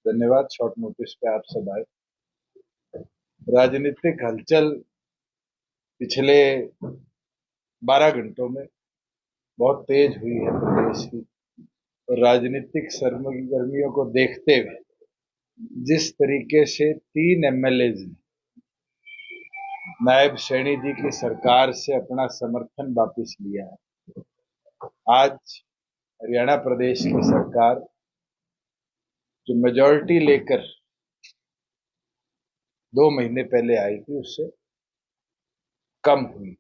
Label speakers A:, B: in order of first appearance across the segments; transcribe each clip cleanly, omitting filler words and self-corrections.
A: धन्यवाद। Short notice पे आप सब आए। राजनीतिक हलचल पिछले 12 घंटों में बहुत तेज हुई है प्रदेश की। और राजनीतिक सरगर्मियों को देखते हुए जिस तरीके से 3 एमएलए नायब सैनी जी की सरकार से अपना समर्थन वापस लिया है, आज हरियाणा प्रदेश की सरकार जो मेजॉरिटी लेकर 2 महीने पहले आई थी उससे कम हुई।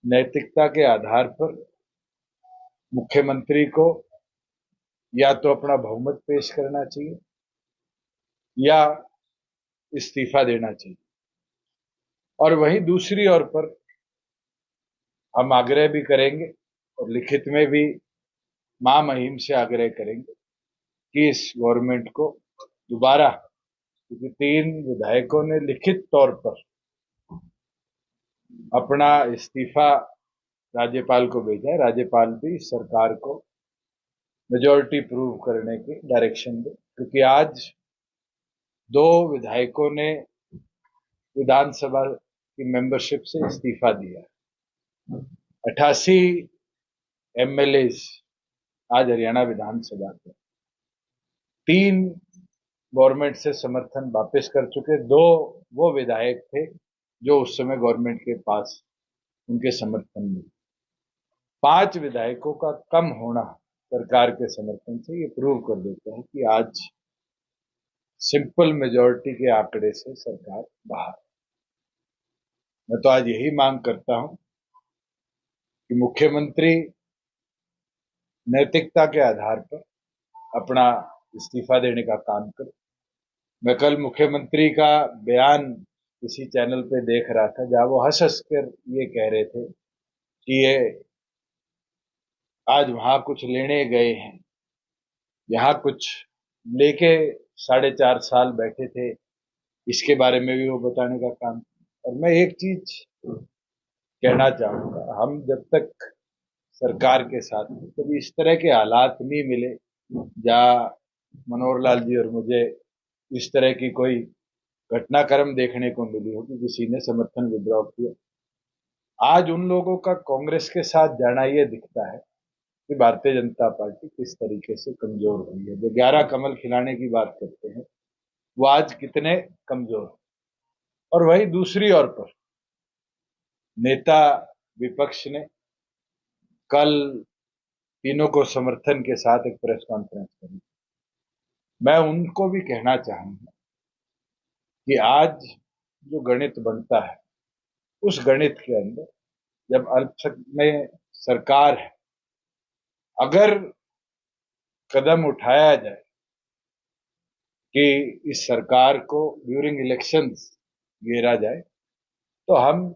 A: नैतिकता के आधार पर मुख्यमंत्री को या तो अपना बहुमत पेश करना चाहिए या इस्तीफा देना चाहिए। और वहीं दूसरी ओर पर हम आग्रह भी करेंगे और लिखित में भी महामहिम से आग्रह करेंगे कि इस गवर्नमेंट को दोबारा, क्योंकि 3 विधायकों ने लिखित तौर पर अपना इस्तीफा राज्यपाल को भेजा है, राज्यपाल भी सरकार को मेजॉरिटी प्रूव करने की डायरेक्शन दे, क्योंकि आज 2 विधायकों ने विधानसभा की मेंबरशिप से इस्तीफा दिया है। 88 एमएलए आज हरियाणा विधानसभा के 3 गवर्नमेंट से समर्थन वापस कर चुके। 2 वो विधायक थे जो उस समय गवर्नमेंट के पास उनके समर्थन में। 5 विधायकों का कम होना सरकार के समर्थन से ये प्रूव कर देता है कि आज सिंपल मेजॉरिटी के आंकड़े से सरकार बाहर। मैं तो आज यही मांग करता हूं कि मुख्यमंत्री नैतिकता के आधार पर अपना इस्तीफा देने का काम करे। मैं कल मुख्यमंत्री का बयान किसी चैनल पे देख रहा था जहां वो हंस हंस कर ये कह रहे थे कि ये आज वहां कुछ लेने गए हैं, यहाँ कुछ लेके 4.5 साल बैठे थे, इसके बारे में भी वो बताने का काम। और मैं एक चीज कहना चाहूंगा, हम जब तक सरकार के साथ कभी इस तरह के हालात नहीं मिले जहां मनोहर लाल जी और मुझे इस तरह की कोई घटनाक्रम देखने को मिली हो कि किसी ने समर्थन विड्रॉ किया। आज उन लोगों का कांग्रेस के साथ जाना ये दिखता है कि भारतीय जनता पार्टी किस तरीके से कमजोर हुई है। जो 11 कमल खिलाने की बात करते हैं वो आज कितने कमजोर हैं। और वही दूसरी ओर पर नेता विपक्ष ने कल तीनों को समर्थन के साथ एक प्रेस कॉन्फ्रेंस करी। मैं उनको भी कहना चाहूंगा कि आज जो गणित बनता है उस गणित के अंदर जब अल्पसंख्यक में सरकार है, अगर कदम उठाया जाए कि इस सरकार को ड्यूरिंग इलेक्शंस घेरा जाए तो हम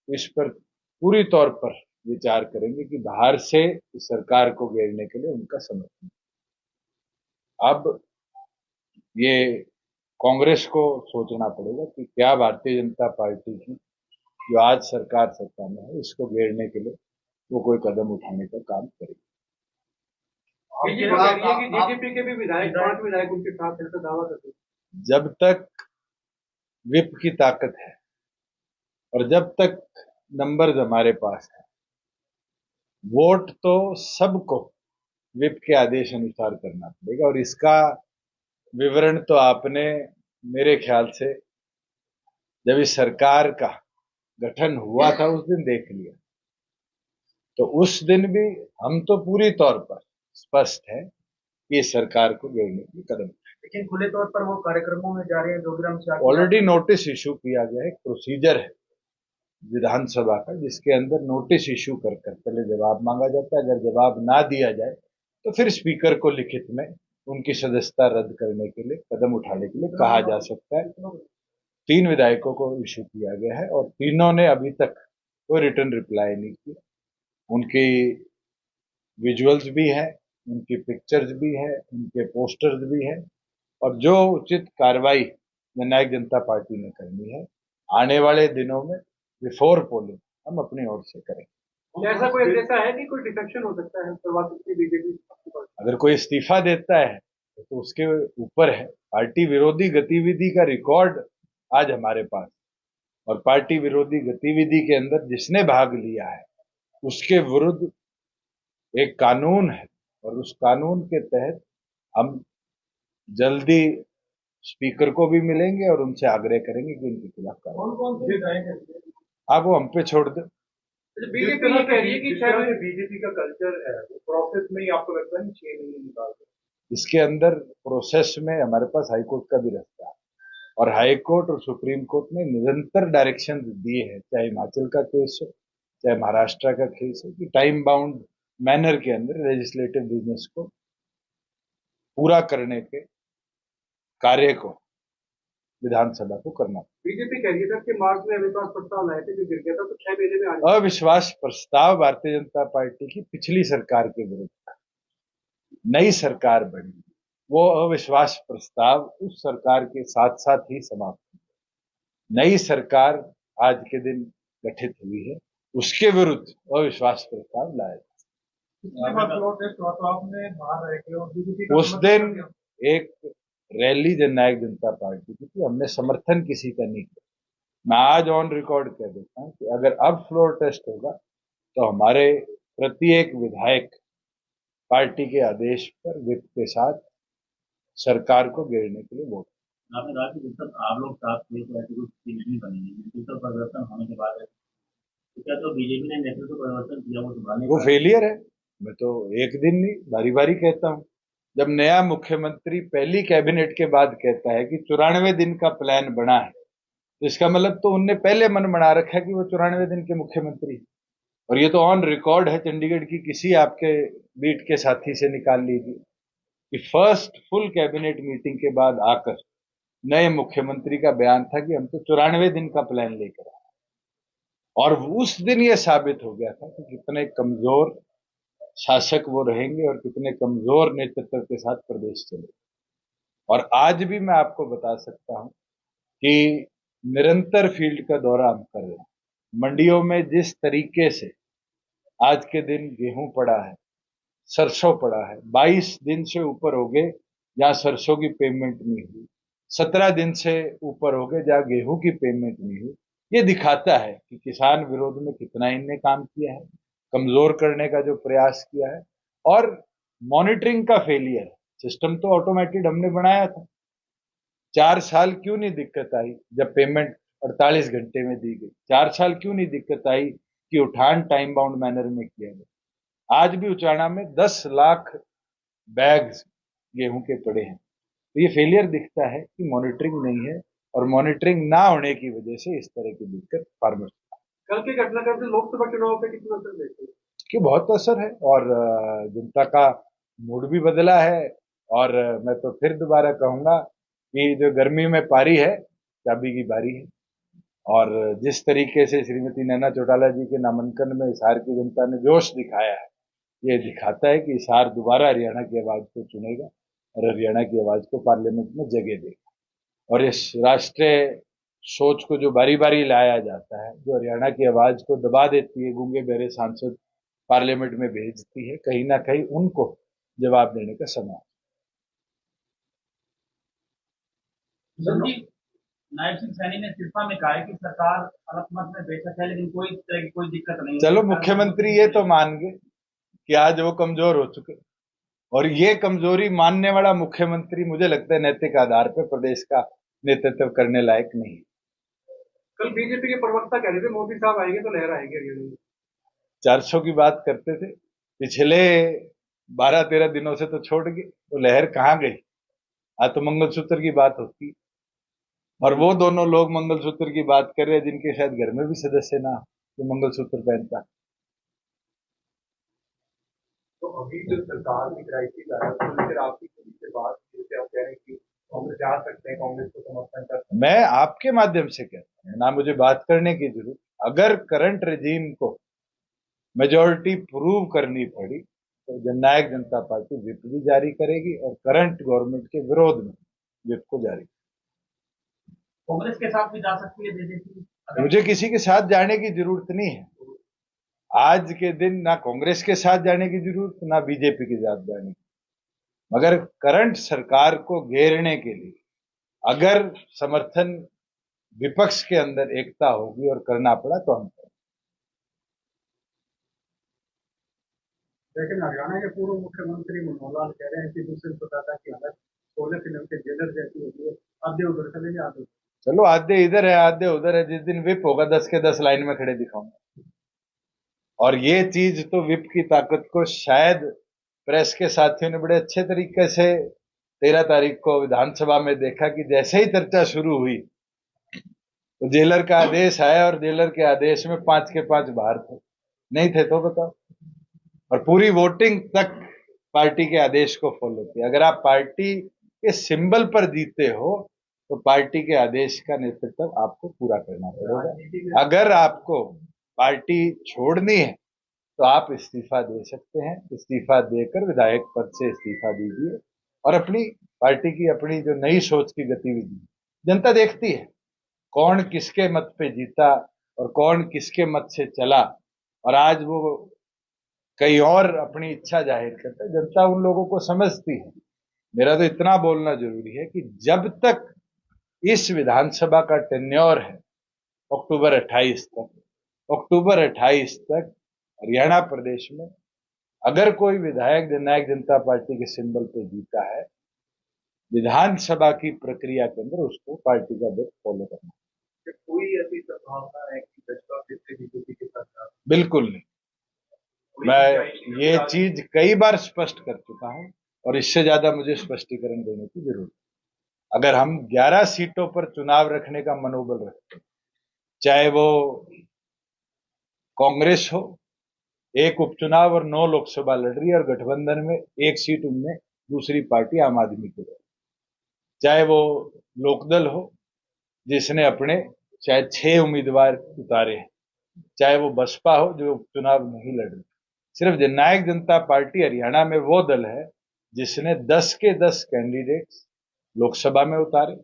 A: इस पर पूरी तौर पर विचार करेंगे कि बाहर से इस सरकार को घेरने के लिए उनका समर्थन। अब ये कांग्रेस को सोचना पड़ेगा कि क्या भारतीय जनता पार्टी की जो आज सरकार सत्ता में है इसको घेरने के लिए वो कोई कदम उठाने का काम करेगी।
B: बीजेपी के भी विधायक 5 विधायक उनके साथ ऐसा दावा करते हैं।
A: जब तक विप की ताकत है और जब तक नंबर्स हमारे पास है, वोट तो सबको विप के आदेश अनुसार करना पड़ेगा। और इसका विवरण तो आपने मेरे ख्याल से जब इस सरकार का गठन हुआ था उस दिन देख लिया। तो उस दिन भी हम तो पूरी तौर पर स्पष्ट है कि इस सरकार को घेरने की कदम।
B: लेकिन खुले तौर पर वो कार्यक्रमों में जा रहे हैं। जोगीराम
A: ऑलरेडी नोटिस इशू किया गया है, एक प्रोसीजर है विधानसभा का जिसके अंदर नोटिस इशू कर पहले जवाब मांगा जाता है। अगर जवाब ना दिया जाए तो फिर स्पीकर को लिखित में उनकी सदस्यता रद्द करने के लिए कदम उठाने के लिए कहा जा सकता है। 3 विधायकों को इशू किया गया है और तीनों ने अभी तक कोई रिटर्न रिप्लाई नहीं किया। उनकी विजुअल्स भी है, उनकी पिक्चर्स भी है, उनके पोस्टर्स भी है। और जो उचित कार्रवाई जननायक जनता पार्टी ने करनी है आने वाले दिनों में बिफोर पोलिंग हम अपनी ओर से करेंगे।
B: ऐसा कोई ऐसा है कि कोई डिफेक्शन हो सकता है बीजेपी?
A: अगर कोई इस्तीफा देता है तो उसके ऊपर है। पार्टी विरोधी गतिविधि का रिकॉर्ड आज हमारे पास, और पार्टी विरोधी गतिविधि के अंदर जिसने भाग लिया है उसके विरुद्ध एक कानून है, और उस कानून के तहत हम जल्दी स्पीकर को भी मिलेंगे और उनसे आग्रह करेंगे कि इनके खिलाफ कार्रवाई।
B: कौन कौन से
A: आप वो हम पे छोड़ दो।
B: बीजेपी ये कह रही है कि शायद
C: बीजेपी का कल्चर है वो प्रोसेस में ही आपको लगता है 6 महीने निकालते
A: इसके अंदर प्रोसेस में हमारे पास हाईकोर्ट का भी रास्ता है, और हाईकोर्ट और सुप्रीम कोर्ट ने निरंतर डायरेक्शन दिए हैं, चाहे हिमाचल का केस हो चाहे महाराष्ट्र का केस हो, कि टाइम बाउंड मैनर के अंदर लेजिस्लेटिव बिजनेस को पूरा करने के कार्य को विधानसभा को करना।
B: बीजेपी कह रही है सर कि मार्च में अविश्वास प्रस्ताव लाए थे जो गिर गया था, तो 6 महीने में आ
A: अविश्वास प्रस्ताव भारतीय जनता पार्टी की पिछली सरकार के विरुद्ध था। नई सरकार बनी, वो अविश्वास प्रस्ताव उस सरकार के साथ साथ ही समाप्त हुआ। नई सरकार आज के दिन गठित हुई है, उसके विरुद्ध अविश्वास प्रस्ताव लाया था। उस दिन एक रैली जननायक जनता पार्टी की थी, हमने समर्थन किसी का नहीं किया। मैं आज ऑन रिकॉर्ड कह देता हूं कि अगर अब फ्लोर टेस्ट होगा तो हमारे प्रत्येक विधायक पार्टी के आदेश पर विप के साथ सरकार को घेरने के लिए वोट।
D: आपने कहा कि जब तक आप लोग साथ थे तो ऐसी कोई स्थिति नहीं बनेगी, नेतृत्व परिवर्तन होने के बाद तो क्या तो बीजेपी ने नेतृत्व परिवर्तन किया वो सुधारने
A: वो फेलियर है। मैं तो एक दिन नहीं बारी बारी कहता हूं। जब नया मुख्यमंत्री पहली कैबिनेट के बाद कहता है कि 94 दिन का प्लान बना है, तो इसका मतलब तो उनने पहले मन बना रखा है कि वो 94 दिन के मुख्यमंत्री है। और ये तो ऑन रिकॉर्ड है, चंडीगढ़ की किसी आपके बीट के साथी से निकाल लीजिए कि फर्स्ट फुल कैबिनेट मीटिंग के बाद आकर नए मुख्यमंत्री का बयान था कि हम तो 94 दिन का प्लान लेकर आए। और उस दिन यह साबित हो गया था कि कितने कमजोर शासक वो रहेंगे और कितने कमजोर नेतृत्व के साथ प्रदेश चले। और आज भी मैं आपको बता सकता हूं कि निरंतर फील्ड का दौरा हम कर रहे हैं। मंडियों में जिस तरीके से आज के दिन गेहूं पड़ा है, सरसों पड़ा है, 22 दिन से ऊपर हो गए जहां सरसों की पेमेंट नहीं हुई, 17 दिन से ऊपर हो गए जहां गेहूं की पेमेंट नहीं हुई। ये दिखाता है कि किसान विरोध में कितना इनने काम किया है, कमजोर करने का जो प्रयास किया है, और मॉनिटरिंग का फेलियर है। सिस्टम तो ऑटोमेटेड हमने बनाया था। 4 साल क्यों नहीं दिक्कत आई जब पेमेंट 48 घंटे में दी गई? 4 साल क्यों नहीं दिक्कत आई कि उठान टाइम बाउंड मैनर में किया गया? आज भी उचाना में 10 लाख बैग्स गेहूं के पड़े हैं। तो ये फेलियर दिखता है कि मॉनिटरिंग नहीं है, और मॉनिटरिंग ना होने की वजह से इस तरह की दिक्कत फार्मर्स।
B: कल के घटनाक्रम से लोकसभा चुनाव पे कितना असर देखते हैं?
A: कि बहुत असर है, और जनता का मूड भी बदला है। और मैं तो फिर दोबारा कहूंगा कि जो गर्मी में पारी है, चाबी की बारी है। और जिस तरीके से श्रीमती नैना चौटाला जी के नामांकन में हिसार की जनता ने जोश दिखाया है, ये दिखाता है कि हिसार दोबारा हरियाणा की आवाज को चुनेगा और हरियाणा की आवाज को पार्लियामेंट में जगह देगा। और इस राष्ट्रीय सोच को जो बारी बारी लाया जाता है, जो हरियाणा की आवाज को दबा देती है, गूंगे बहरे सांसद पार्लियामेंट में भेजती है, कहीं ना कहीं उनको जवाब देने का समय।
D: नायब सिंह सैनी ने सिरसा में कहा है कि सरकार अलग में बेशक है लेकिन कोई तरह की कोई दिक्कत नहीं।
A: चलो, मुख्यमंत्री ये तो मान गए कि आज वो कमजोर हो चुके, और ये कमजोरी मानने वाला मुख्यमंत्री मुझे लगता है नैतिक आधार पर प्रदेश का नेतृत्व करने लायक नहीं।
B: कल बीजेपी के प्रवक्ता कह रहे थे मोदी साहब आएंगे तो लहर आएगी हरियाणा में।
A: 400 की बात करते थे, पिछले 12-13 दिनों से तो छोड़ गए, तो लहर कहां गई? आज तो मंगलसूत्र की बात होती, और वो दोनों लोग मंगलसूत्र की बात कर रहे हैं जिनके शायद घर में भी सदस्य ना तो मंगलसूत्र पहनता।
C: तो अभी जो सरकार की क्राइसिस आया तो फिर आपकी से बात जैसे आप कह रहे हैं कि कांग्रेस जा सकते हैं, कांग्रेस को समर्थन कर सकते हैं।
A: मैं आपके माध्यम से कहता हूं, ना मुझे बात करने की जरूरत। अगर करंट रेजीम को मेजोरिटी प्रूव करनी पड़ी तो जननायक जनता पार्टी विप भी जारी करेगी और करंट गवर्नमेंट के विरोध में विप को जारी।
D: कांग्रेस के साथ भी जा सकती है बीजेपी?
A: मुझे किसी के साथ जाने की जरूरत नहीं है। आज के दिन ना कांग्रेस के साथ जाने की जरूरत, ना बीजेपी के साथ जाने की। मगर करंट सरकार को घेरने के लिए अगर समर्थन विपक्ष के अंदर एकता होगी और करना पड़ा तो हम करेंगे।
B: लेकिन हरियाणा के पूर्व मुख्यमंत्री मनोहर लाल कह रहे हैं कि दूसरे मतदाता की हालत 16 फिल्म के जेलर जैसी होती है। आधे उधर चले गए, आधे
A: चलो आधे इधर है आधे उधर है, जिस दिन विप होगा 10 के 10 लाइन में खड़े दिखाऊंगा। और ये चीज तो विप की ताकत को शायद प्रेस के साथियों ने बड़े अच्छे तरीके से 13 तारीख को विधानसभा में देखा कि जैसे ही चर्चा शुरू हुई तो जेलर का आदेश आया और जेलर के आदेश में 5 के 5 बाहर थे। नहीं थे तो बताओ। और पूरी वोटिंग तक पार्टी के आदेश को फॉलो किया। अगर आप पार्टी के सिंबल पर जीते हो तो पार्टी के आदेश का नेतृत्व आपको पूरा करना पड़ेगा। अगर आपको पार्टी छोड़नी है तो आप इस्तीफा दे सकते हैं। इस्तीफा देकर विधायक पद से इस्तीफा दीजिए और अपनी पार्टी की अपनी जो नई सोच की गतिविधि जनता देखती है, कौन किसके मत पे जीता और कौन किसके मत से चला और आज वो कहीं और अपनी इच्छा जाहिर करता है। जनता उन लोगों को समझती है। मेरा तो इतना बोलना जरूरी है कि जब तक इस विधानसभा का टेन्योर है अक्टूबर 28 तक हरियाणा प्रदेश में अगर कोई विधायक जननायक जनता पार्टी के सिंबल पे जीता है, विधानसभा की प्रक्रिया के अंदर उसको पार्टी का वेट फॉलो करना।
C: कोई ऐसी संभावना है कि भाजपा फिर से बीजेपी के साथ?
A: बिल्कुल नहीं। मैं ये चीज कई बार स्पष्ट कर चुका हूं और इससे ज्यादा मुझे स्पष्टीकरण देने की जरूरत है। अगर हम 11 सीटों पर चुनाव रखने का मनोबल रखते हैं, चाहे वो कांग्रेस हो, एक उपचुनाव और 9 लोकसभा लड़ रही है और गठबंधन में एक सीट उनमें दूसरी पार्टी आम आदमी की है, चाहे वो लोकदल हो जिसने अपने शायद 6 उम्मीदवार उतारे हैं, चाहे वो बसपा हो जो उपचुनाव नहीं लड़ रही। सिर्फ जननायक जनता पार्टी हरियाणा में वो दल है जिसने 10 के 10 कैंडिडेट्स लोकसभा में उतारे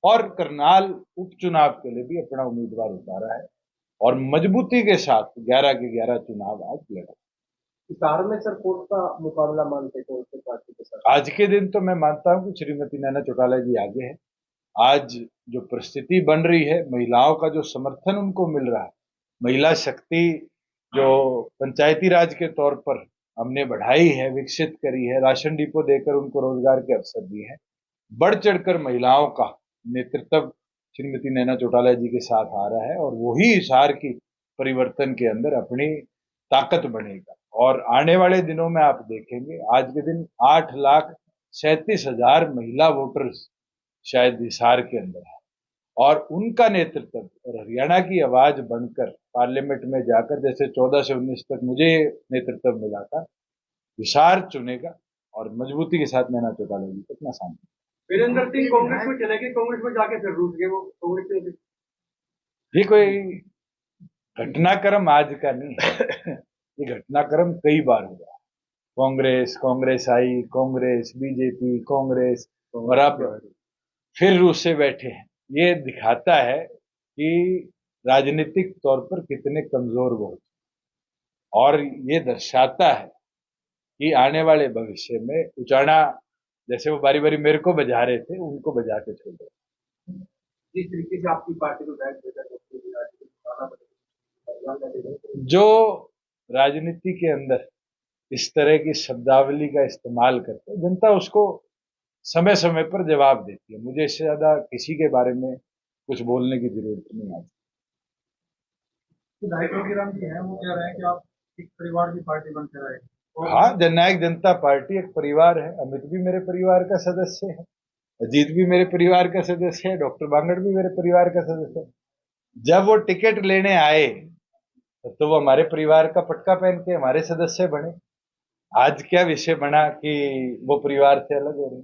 A: और करनाल उपचुनाव के लिए भी अपना उम्मीदवार उतारा है और मजबूती के साथ 11 के 11 चुनाव आज लड़ा।
C: हिसार में सर कौन सा मुकाबला मानते कौन से पार्टी के साथ?
A: आज के दिन तो मैं मानता हूं कि श्रीमती नैना चौटाला जी आगे है। आज जो परिस्थिति बन रही है, महिलाओं का जो समर्थन उनको मिल रहा है, महिला शक्ति जो पंचायती राज के तौर पर हमने बढ़ाई है, विकसित करी है, राशन डिपो देकर उनको रोजगार के अवसर दिए हैं, बढ़ चढ़कर महिलाओं का नेतृत्व श्रीमती नैना चौटाला जी के साथ आ रहा है और वही हिसार की परिवर्तन के अंदर अपनी ताकत बनेगा। और आने वाले दिनों में आप देखेंगे, आज के दिन 8,37,000 महिला वोटर्स शायद हिसार के अंदर है और उनका नेतृत्व और हरियाणा की आवाज बनकर पार्लियामेंट में जाकर, जैसे 14 से 19 तक मुझे नेतृत्व मिला था, हिसार चुनेगा और मजबूती के साथ नैना चौटाला जी को अपना सामने।
B: वीरेंद्र सिंह कांग्रेस में चले गए, कांग्रेस में जाके फिर रूठ गए वो कांग्रेस में।
A: ये कोई घटनाक्रम आज का नहीं है, ये घटनाक्रम कई बार हुआ। कांग्रेस आई, कांग्रेस, बीजेपी, कांग्रेस और अब फिर रूस से बैठे हैं। ये दिखाता है कि राजनीतिक तौर पर कितने कमजोर वो हैं और ये दर्शाता है कि आने वाले भविष्य में उचाना जैसे वो बारी बारी मेरे को बजा रहे थे, उनको बजा के छोड़ दो।
C: जिस तरीके से आपकी पार्टी को बैठ
A: जो राजनीति के अंदर इस तरह की शब्दावली का इस्तेमाल करते हैं, जनता उसको समय समय पर जवाब देती है। मुझे इससे ज्यादा किसी के बारे में कुछ बोलने की जरूरत नहीं आती।
B: विधायक योगीराम जी हैं, वो कह रहे हैं कि आप एक परिवार की पार्टी बनकर आए।
A: हाँ, जननायक जनता पार्टी एक परिवार है। अमित भी मेरे परिवार का सदस्य है, अजीत भी मेरे परिवार का सदस्य है, डॉक्टर बांगड़ भी मेरे परिवार का सदस्य है। जब वो टिकट लेने आए तो वो हमारे परिवार का पटका पहन के हमारे सदस्य बने। आज क्या विषय बना कि वो परिवार से अलग हो रहे।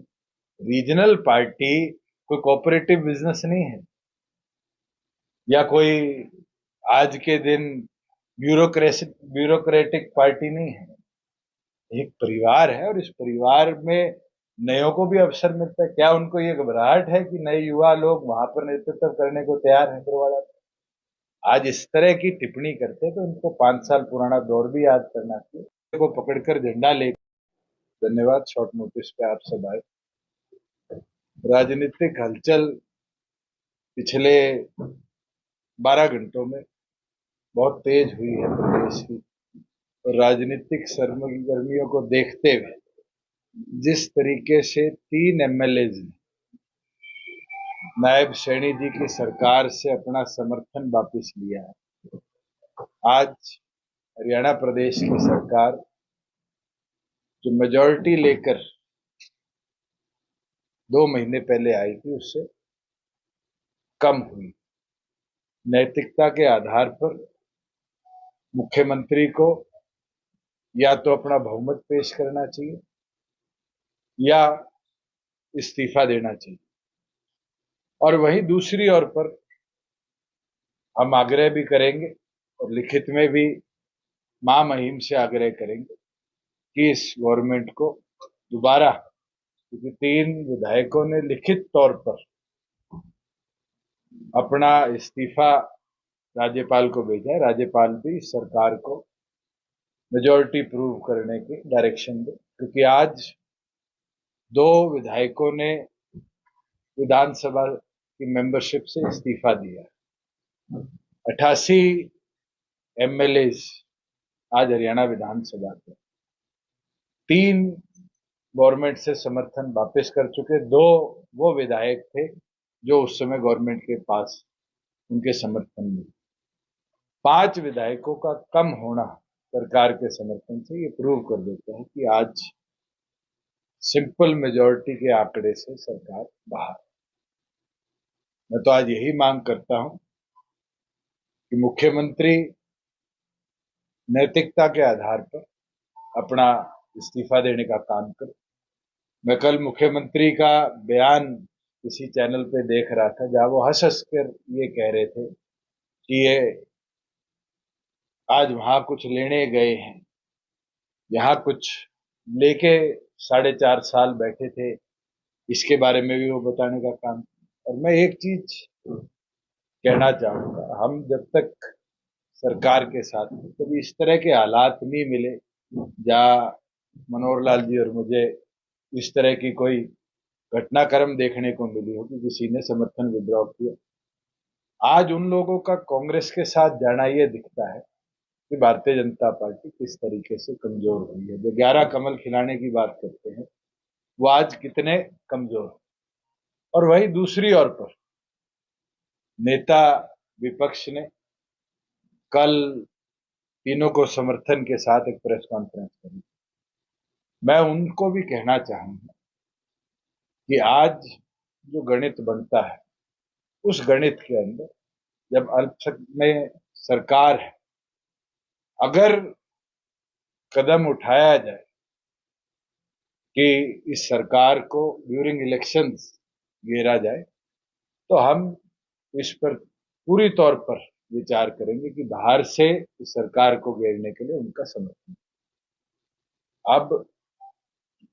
A: रीजनल पार्टी कोई कोऑपरेटिव बिजनेस नहीं है या कोई आज के दिन ब्यूरोक्रेटिक पार्टी नहीं है। एक परिवार है और इस परिवार में नयों को भी अवसर मिलता है। क्या उनको ये घबराहट है कि नए युवा लोग वहां पर नेतृत्व करने को तैयार हैं? करवाया आज इस तरह की टिप्पणी करते तो उनको 5 साल पुराना दौर भी याद करना चाहिए। को पकड़कर झंडा ले धन्यवाद। शॉर्ट नोटिस पे आप सब आए। राजनीतिक हलचल पिछले 12 घंटों में बहुत तेज हुई है प्रदेश की, और राजनीतिक सरगर्मियों को देखते हुए जिस तरीके से 3 एमएलए नायब सैनी जी की सरकार से अपना समर्थन वापस लिया है, आज हरियाणा प्रदेश की सरकार जो मेजॉरिटी लेकर 2 महीने पहले आई थी उससे कम हुई। नैतिकता के आधार पर मुख्यमंत्री को या तो अपना बहुमत पेश करना चाहिए या इस्तीफा देना चाहिए, और वहीं दूसरी ओर पर हम आग्रह भी करेंगे और लिखित में भी महामहिम से आग्रह करेंगे कि इस गवर्नमेंट को दोबारा, क्योंकि 3 विधायकों ने लिखित तौर पर अपना इस्तीफा राज्यपाल को भेजा है, राज्यपाल भी सरकार को मेजॉरिटी प्रूव करने की डायरेक्शन दे, क्योंकि आज 2 विधायकों ने विधानसभा की मेंबरशिप से इस्तीफा दिया है। 88 एमएलए आज हरियाणा विधानसभा के 3 गवर्नमेंट से समर्थन वापस कर चुके, 2 वो विधायक थे जो उस समय गवर्नमेंट के पास उनके समर्थन में। 5 विधायकों का कम होना सरकार के समर्थन से ये प्रूव कर देता है कि आज सिंपल मेजॉरिटी के आंकड़े से सरकार बाहर। मैं तो आज यही मांग करता हूं कि मुख्यमंत्री नैतिकता के आधार पर अपना इस्तीफा देने का काम करे। मैं कल मुख्यमंत्री का बयान किसी चैनल पे देख रहा था जहां वो हंस हंस कर ये कह रहे थे कि ये आज वहां कुछ लेने गए हैं, यहां कुछ लेके 4.5 साल बैठे थे, इसके बारे में भी वो बताने का काम। और मैं एक चीज कहना चाहूंगा, हम जब तक सरकार के साथ कभी इस तरह के हालात नहीं मिले जहां मनोहर लाल जी और मुझे इस तरह की कोई घटनाक्रम देखने को मिली हो कि किसी ने समर्थन विड्रॉ किया। आज उन लोगों का कांग्रेस के साथ जाना ये दिखता है कि भारतीय जनता पार्टी किस तरीके से कमजोर हुई है। जो 11 कमल खिलाने की बात करते हैं वो आज कितने कमजोर। और वही दूसरी ओर पर नेता विपक्ष ने कल तीनों को समर्थन के साथ एक प्रेस कॉन्फ्रेंस करी। मैं उनको भी कहना चाहूंगा कि आज जो गणित बनता है उस गणित के अंदर जब अल्पसंख्यक में सरकार है, अगर कदम उठाया जाए कि इस सरकार को ड्यूरिंग इलेक्शंस घेरा जाए तो हम इस पर पूरी तौर पर विचार करेंगे कि बाहर से इस सरकार को घेरने के लिए उनका समर्थन। अब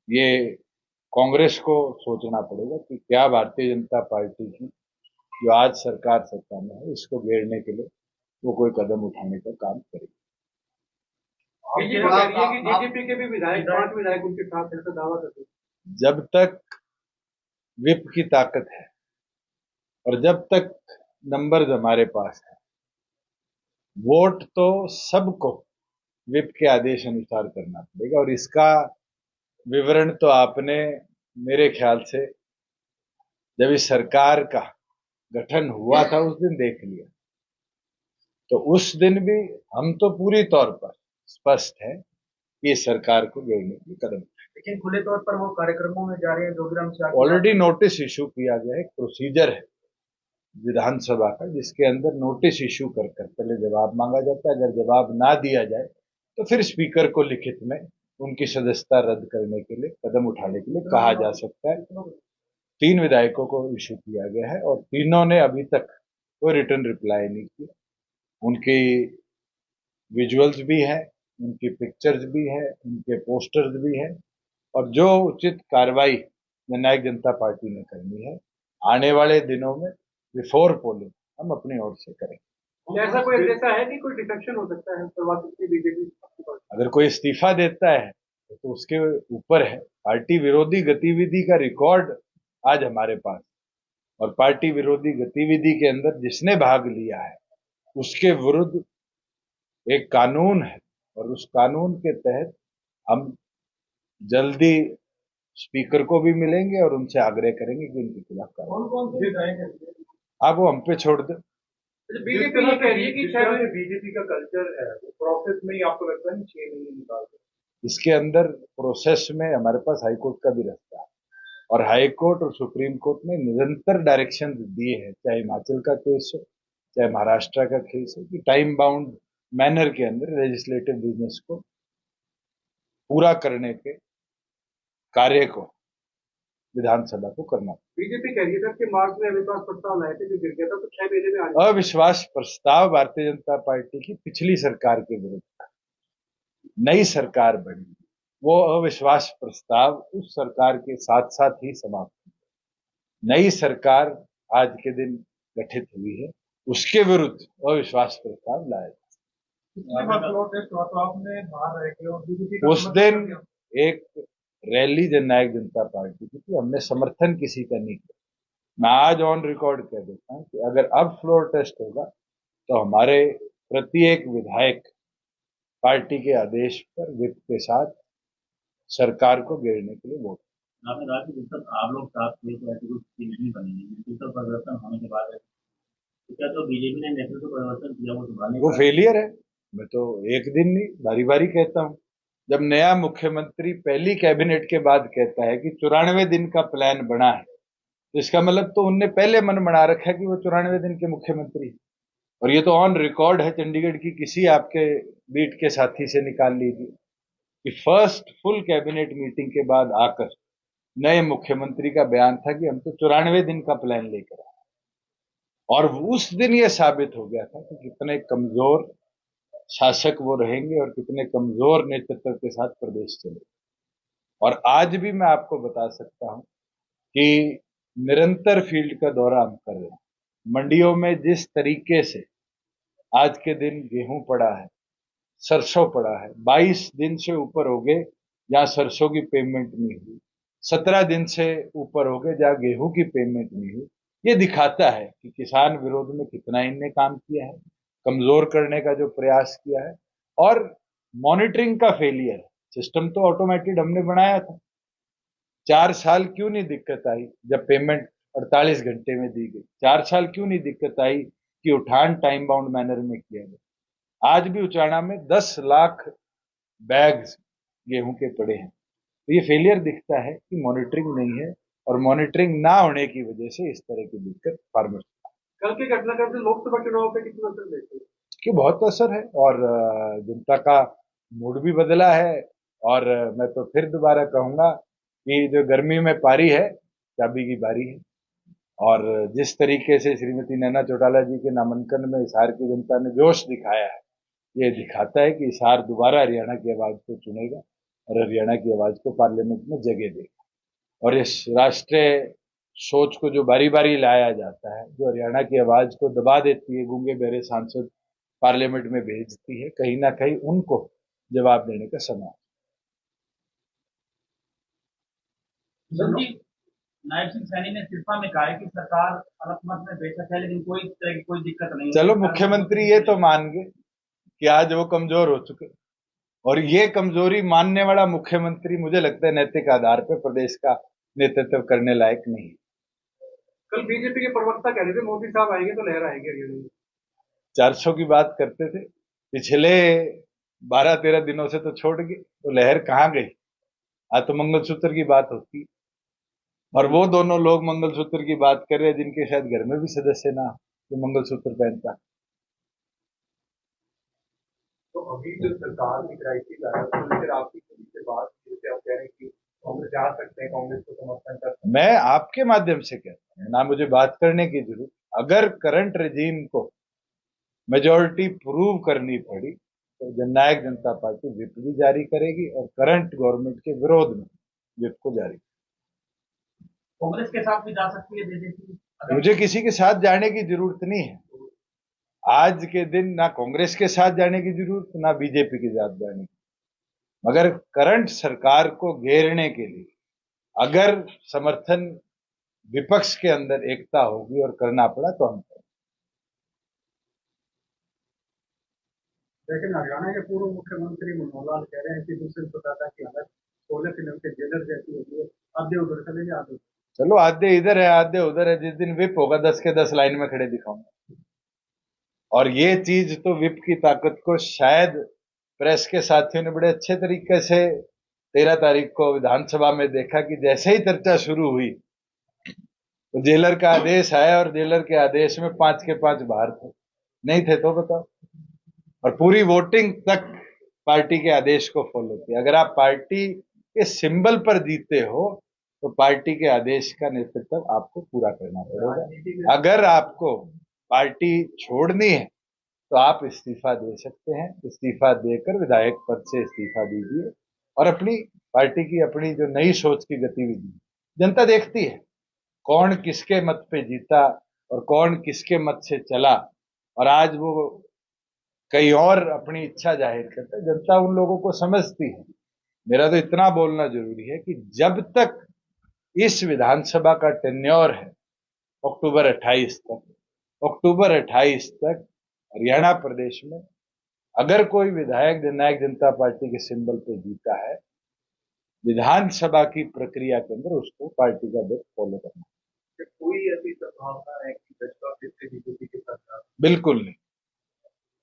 A: ये कांग्रेस को सोचना पड़ेगा कि क्या भारतीय जनता पार्टी की जो आज सरकार सत्ता में है इसको घेरने के लिए वो कोई कदम उठाने का काम करेगी।
B: बीजेपी कह रही है कि डीजीपी के भी विधायक 5 विधायक उनके साथ ऐसा दावा करते हैं।
A: जब तक विप की ताकत है और जब तक नंबर्स हमारे पास है, वोट तो सबको विप के आदेश अनुसार करना पड़ेगा। और इसका विवरण तो आपने मेरे ख्याल से जब इस सरकार का गठन हुआ था उस दिन देख लिया। तो उस दिन भी हम तो पूरी तौर पर स्पष्ट है कि इस सरकार को घेरने के लिए कदम।
B: लेकिन खुले तौर पर वो कार्यक्रमों में जा रहे हैं। जोगीराम से
A: ऑलरेडी नोटिस इशू किया गया है, एक प्रोसीजर है विधानसभा का जिसके अंदर नोटिस इशू कर पहले जवाब मांगा जाता है। अगर जवाब ना दिया जाए तो फिर स्पीकर को लिखित में उनकी सदस्यता रद्द करने के लिए कदम उठाने के लिए कहा जा सकता है। 3 विधायकों को इशू किया गया है और तीनों ने अभी तक कोई रिटर्न रिप्लाई नहीं किया। उनकी विजुअल्स भी हैं, उनकी पिक्चर्स भी हैं, उनके पोस्टर्स भी हैं, और जो उचित कार्रवाई जननायक जनता पार्टी ने करनी है आने वाले दिनों में बिफोर पोलिंग हम अपनी ओर से करेंगे।
B: ऐसा कोई ऐसा है कि कोई डिफेक्शन हो सकता है बीजेपी?
A: अगर कोई इस्तीफा देता है तो उसके ऊपर है। पार्टी विरोधी गतिविधि का रिकॉर्ड आज हमारे पास, और पार्टी विरोधी गतिविधि के अंदर जिसने भाग लिया है उसके विरुद्ध एक कानून है, और उस कानून के तहत हम जल्दी स्पीकर को भी मिलेंगे और उनसे आग्रह करेंगे कि इनके खिलाफ कार्रवाई।
B: कौन सी विधायक है?
A: आप वो हम पे छोड़ दे।
B: बीजेपी ये कह रही है कि शायद
C: बीजेपी का कल्चर है वो प्रोसेस में ही आपको लगता है 6 महीने निकालते
A: इसके अंदर प्रोसेस में हमारे पास हाईकोर्ट का भी रास्ता है, और हाईकोर्ट और सुप्रीम कोर्ट ने निरंतर डायरेक्शन दिए हैं, चाहे हिमाचल का केस हो चाहे महाराष्ट्र का केस हो, कि टाइम बाउंड मैनर के अंदर लेजिस्लेटिव बिजनेस को पूरा करने के कार्य को विधानसभा को करना।
B: बीजेपी कह रही है कि मार्च में अविश्वास प्रस्ताव लाए थे जो गिर गया था, तो 6 महीने में आ जाएगा।
A: अविश्वास प्रस्ताव भारतीय जनता पार्टी की पिछली सरकार के विरुद्ध था। नई सरकार बनी, वो अविश्वास प्रस्ताव उस सरकार के साथ साथ ही समाप्त हुआ। नई सरकार आज के दिन गठित हुई है, उसके विरुद्ध अविश्वास प्रस्ताव लाया उस दिन एक रैली जननायक जनता पार्टी की थी, हमने समर्थन किसी का नहीं किया। मैं आज ऑन रिकॉर्ड कह देता हूं कि अगर अब फ्लोर टेस्ट होगा तो हमारे प्रत्येक विधायक पार्टी के आदेश पर विप के साथ सरकार को गिरने के लिए वोट।
D: आपने कहा कि जब तक आप लोग साथ थे तो ऐसी कोई स्थिति नहीं बनी, नेतृत्व परिवर्तन होने के बाद तो क्या तो बीजेपी ने नेतृत्व परिवर्तन किया वो संभालने
A: वो फेलियर है। मैं तो एक दिन नहीं बारी बारी कहता हूं। जब नया मुख्यमंत्री पहली कैबिनेट के बाद कहता है कि 94 दिन का प्लान बना है, तो इसका मतलब तो उनने पहले मन बना रखा है कि वो 94 दिन के मुख्यमंत्री, और ये तो ऑन रिकॉर्ड है। चंडीगढ़ की किसी आपके बीट के साथी से निकाल लीजिए कि फर्स्ट फुल कैबिनेट मीटिंग के बाद आकर नए मुख्यमंत्री का बयान था कि हम तो 94 दिन का प्लान लेकर आए, और उस दिन ये साबित हो गया था कि कितने कमजोर शासक वो रहेंगे और कितने कमजोर नेतृत्व के साथ प्रदेश चले। और आज भी मैं आपको बता सकता हूं कि निरंतर फील्ड का दौरा हम कर रहे हैं। मंडियों में जिस तरीके से आज के दिन गेहूं पड़ा है, सरसों पड़ा है, 22 दिन से ऊपर हो गए जहां सरसों की पेमेंट नहीं हुई, 17 दिन से ऊपर हो गए जहां गेहूं की पेमेंट नहीं हुई। ये दिखाता है कि किसान विरोध में कितना इनने काम किया है, कमजोर करने का जो प्रयास किया है, और मॉनिटरिंग का फेलियर। सिस्टम तो ऑटोमेटेड हमने बनाया था। 4 साल क्यों नहीं दिक्कत आई जब पेमेंट 48 घंटे में दी गई? 4 साल क्यों नहीं दिक्कत आई कि उठान टाइम बाउंड मैनर में किया गया? आज भी उचाना में 10 लाख बैग्स गेहूं के पड़े हैं। तो ये फेलियर दिखता है कि मॉनिटरिंग नहीं है, और मॉनिटरिंग ना होने की वजह से इस तरह की दिक्कत फार्मर्स।
B: कल के घटनाक्रम से लोकसभा चुनाव पे कितना असर देखते हैं?
A: कि बहुत असर है, और जनता का मूड भी बदला है। और मैं तो फिर दोबारा कहूंगा कि जो गर्मी में पारी है, चाबी की बारी है। और जिस तरीके से श्रीमती नैना चौटाला जी के नामांकन में हिसार की जनता ने जोश दिखाया है, ये दिखाता है कि हिसार दोबारा हरियाणा की आवाज को चुनेगा और हरियाणा की आवाज को पार्लियामेंट में जगह देगा। और इस राष्ट्रीय सोच को जो बारी बारी लाया जाता है, जो हरियाणा की आवाज को दबा देती है, गूंगे बहरे सांसद पार्लियामेंट में भेजती है, कहीं ना कहीं उनको जवाब देने का समय।
D: नायब सिंह सैनी ने सिरसा में कहा है कि सरकार अलग में बेशक है लेकिन कोई तरह की कोई दिक्कत नहीं।
A: चलो, मुख्यमंत्री ये तो मान गए कि आज वो कमजोर हो चुके, और ये कमजोरी मानने वाला मुख्यमंत्री मुझे लगता है नैतिक आधार पर प्रदेश का नेतृत्व करने लायक नहीं।
B: कल बीजेपी के प्रवक्ता कह रहे थे मोदी साहब आएंगे तो लहर आएगी हरियाणा में।
A: 400 की बात करते थे, पिछले 12-13 दिनों से तो छोड़ गए, तो लहर कहाँ गई? आज तो मंगलसूत्र की बात होती, और वो दोनों लोग मंगलसूत्र की बात कर रहे हैं जिनके शायद घर में भी सदस्य ना जो मंगलसूत्र पहनता।
C: तो अभी जो सरकार की क्राइसिस आया तो लेकर आपकी खुद से बात जैसे आप कह रहे हैं कि कांग्रेस जा सकते हैं, कांग्रेस को समर्थन कर सकते हैं।
A: मैं आपके माध्यम से कहता हूं, ना मुझे बात करने की जरूरत। अगर करंट रेजीम को मेजोरिटी प्रूव करनी पड़ी तो जननायक जनता पार्टी विप भी जारी करेगी और करंट गवर्नमेंट के विरोध में विप को जारी।
D: कांग्रेस के साथ भी जा सकती है बीजेपी?
A: मुझे किसी के साथ जाने की जरूरत नहीं है। आज के दिन ना कांग्रेस के साथ जाने की जरूरत, ना बीजेपी के साथ जाने की। मगर करंट सरकार को घेरने के लिए अगर समर्थन विपक्ष के अंदर एकता होगी और करना पड़ा तो हम करेंगे।
B: लेकिन हरियाणा के पूर्व मुख्यमंत्री मनोहर लाल कह रहे हैं कि दुष्यंत चौटाला की हालत 16 फिल्म के जेलर जैसी होती है, आधे उधर चले जाए आधे।
A: चलो आधे इधर है आधे उधर है, जिस दिन विप होगा 10 के 10 लाइन में खड़े दिखाऊंगा। और ये चीज तो विप की ताकत को शायद प्रेस के साथियों ने बड़े अच्छे तरीके से 13 तारीख को विधानसभा में देखा कि जैसे ही चर्चा शुरू हुई तो जेलर का आदेश आया और जेलर के आदेश में 5 के 5 बाहर थे, नहीं थे तो बताओ। और पूरी वोटिंग तक पार्टी के आदेश को फॉलो किया। अगर आप पार्टी के सिंबल पर जीते हो तो पार्टी के आदेश का नेतृत्व आपको पूरा करना पड़ेगा। अगर आपको पार्टी छोड़नी है तो आप इस्तीफा दे सकते हैं, इस्तीफा देकर विधायक पद से इस्तीफा दीजिए और अपनी पार्टी की अपनी जो नई सोच की गतिविधि जनता देखती है, कौन किसके मत पे जीता और कौन किसके मत से चला और आज वो कहीं और अपनी इच्छा जाहिर करता है। जनता उन लोगों को समझती है। मेरा तो इतना बोलना जरूरी है कि जब तक इस विधानसभा का टेन्योर है अक्टूबर 28 तक हरियाणा प्रदेश में अगर कोई विधायक जननायक जनता पार्टी के सिंबल पे जीता है, विधानसभा की प्रक्रिया के अंदर उसको पार्टी का बेट फॉलो करना।
C: कोई ऐसी संभावना है कि भाजपा फिर से बीजेपी के साथ?
A: बिल्कुल नहीं।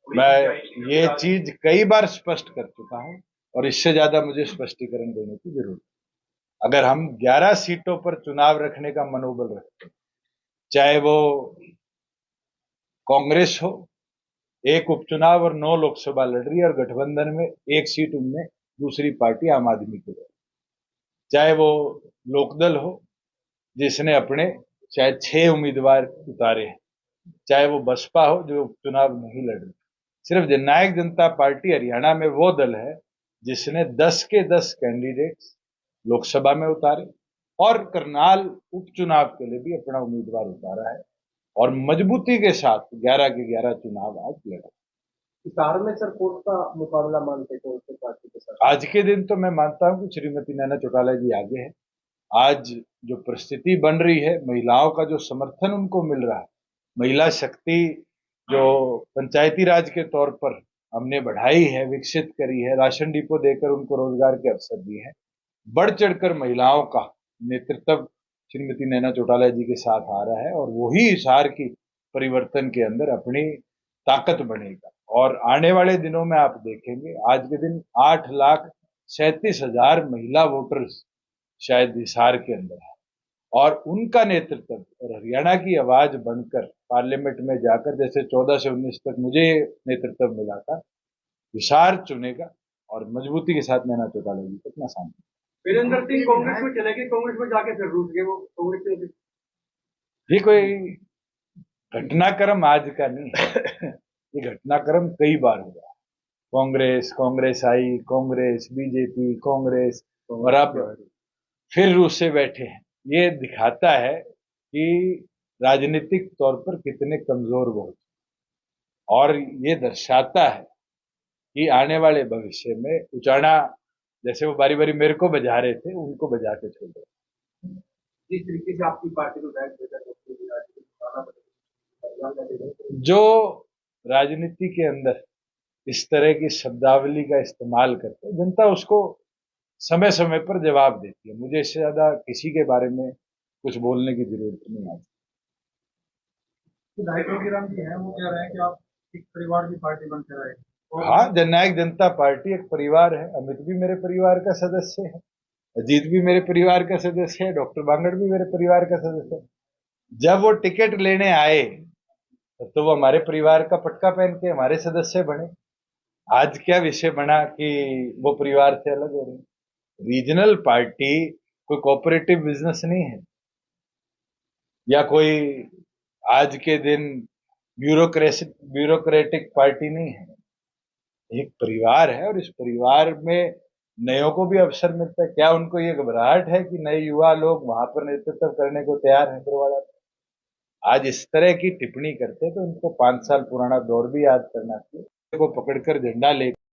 A: मैं ये चीज कई बार स्पष्ट कर चुका हूं और इससे ज्यादा मुझे स्पष्टीकरण देने की जरूरत है। अगर हम 11 सीटों पर चुनाव रखने का मनोबल रखते हैं, चाहे वो कांग्रेस हो, एक उपचुनाव और 9 लोकसभा लड़ रही है और गठबंधन में एक सीट उनमें दूसरी पार्टी आम आदमी की है, चाहे वो लोकदल हो जिसने अपने शायद 6 उम्मीदवार उतारे हैं, चाहे वो बसपा हो जो उपचुनाव नहीं लड़ रही। सिर्फ जननायक जनता पार्टी हरियाणा में वो दल है जिसने 10 के 10 कैंडिडेट्स लोकसभा में उतारे और करनाल उपचुनाव के लिए भी अपना उम्मीदवार उतारा है और मजबूती के साथ 11 के 11 चुनाव आज लड़ा।
C: हिसार में सर कौन सा मुकाबला मानते कौन से पार्टी के साथ?
A: आज के दिन तो मैं मानता हूं कि श्रीमती नैना चौटाला जी आगे है। आज जो परिस्थिति बन रही है, महिलाओं का जो समर्थन उनको मिल रहा है, महिला शक्ति जो पंचायती राज के तौर पर हमने बढ़ाई है, विकसित करी है, राशन डिपो देकर उनको रोजगार के अवसर दिए हैं, बढ़ चढ़कर महिलाओं का नेतृत्व श्रीमती नैना चौटाला जी के साथ आ रहा है और वही हिसार की परिवर्तन के अंदर अपनी ताकत बनेगा। और आने वाले दिनों में आप देखेंगे आज के दिन 8,37,000 महिला वोटर्स शायद हिसार के अंदर है और उनका नेतृत्व और हरियाणा की आवाज बनकर पार्लियामेंट में जाकर जैसे 14 से 19 तक मुझे नेतृत्व मिला था, हिसार चुनेगा और मजबूती के साथ नैना चौटाला जी को अपना सामने।
B: वीरेंद्र सिंह कांग्रेस में चले गए, कांग्रेस में जाके फिर रूठ गए वो कांग्रेस में।
A: ये कोई घटनाक्रम आज का नहीं है, ये घटनाक्रम कई बार हुआ। कांग्रेस आई, कांग्रेस बीजेपी कांग्रेस और अब फिर रूस से बैठे हैं। ये दिखाता है कि राजनीतिक तौर पर कितने कमजोर वो और ये दर्शाता है कि आने वाले भविष्य में उचाना जैसे वो बारी बारी मेरे को बजा रहे थे उनको बजा के छोड़ रहे।
C: जिस तरीके से आपकी पार्टी को
A: जो राजनीति के अंदर इस तरह की शब्दावली का इस्तेमाल करते हैं, जनता उसको समय समय पर जवाब देती है। मुझे इससे ज्यादा किसी के बारे में कुछ बोलने की जरूरत नहीं आती।
B: विधायक योगीराम जी हैं, वो कह रहे हैं कि आप एक परिवार की पार्टी बनकर आए।
A: हाँ, जननायक जनता पार्टी एक परिवार है। अमित भी मेरे परिवार का सदस्य है, अजीत भी मेरे परिवार का सदस्य है, डॉक्टर बांगड़ भी मेरे परिवार का सदस्य है। जब वो टिकट लेने आए तो वो हमारे परिवार का पटका पहन के हमारे सदस्य बने। आज क्या विषय बना कि वो परिवार से अलग हो रहे। रीजनल पार्टी कोई कोऑपरेटिव बिजनेस नहीं है या कोई आज के दिन ब्यूरोक्रेटिक पार्टी नहीं है। एक परिवार है और इस परिवार में नयों को भी अवसर मिलता है। क्या उनको ये घबराहट है कि नए युवा लोग वहां पर नेतृत्व करने को तैयार हैं? आज इस तरह की टिप्पणी करते तो उनको 5 साल पुराना दौर भी याद करना चाहिए। को पकड़कर झंडा ले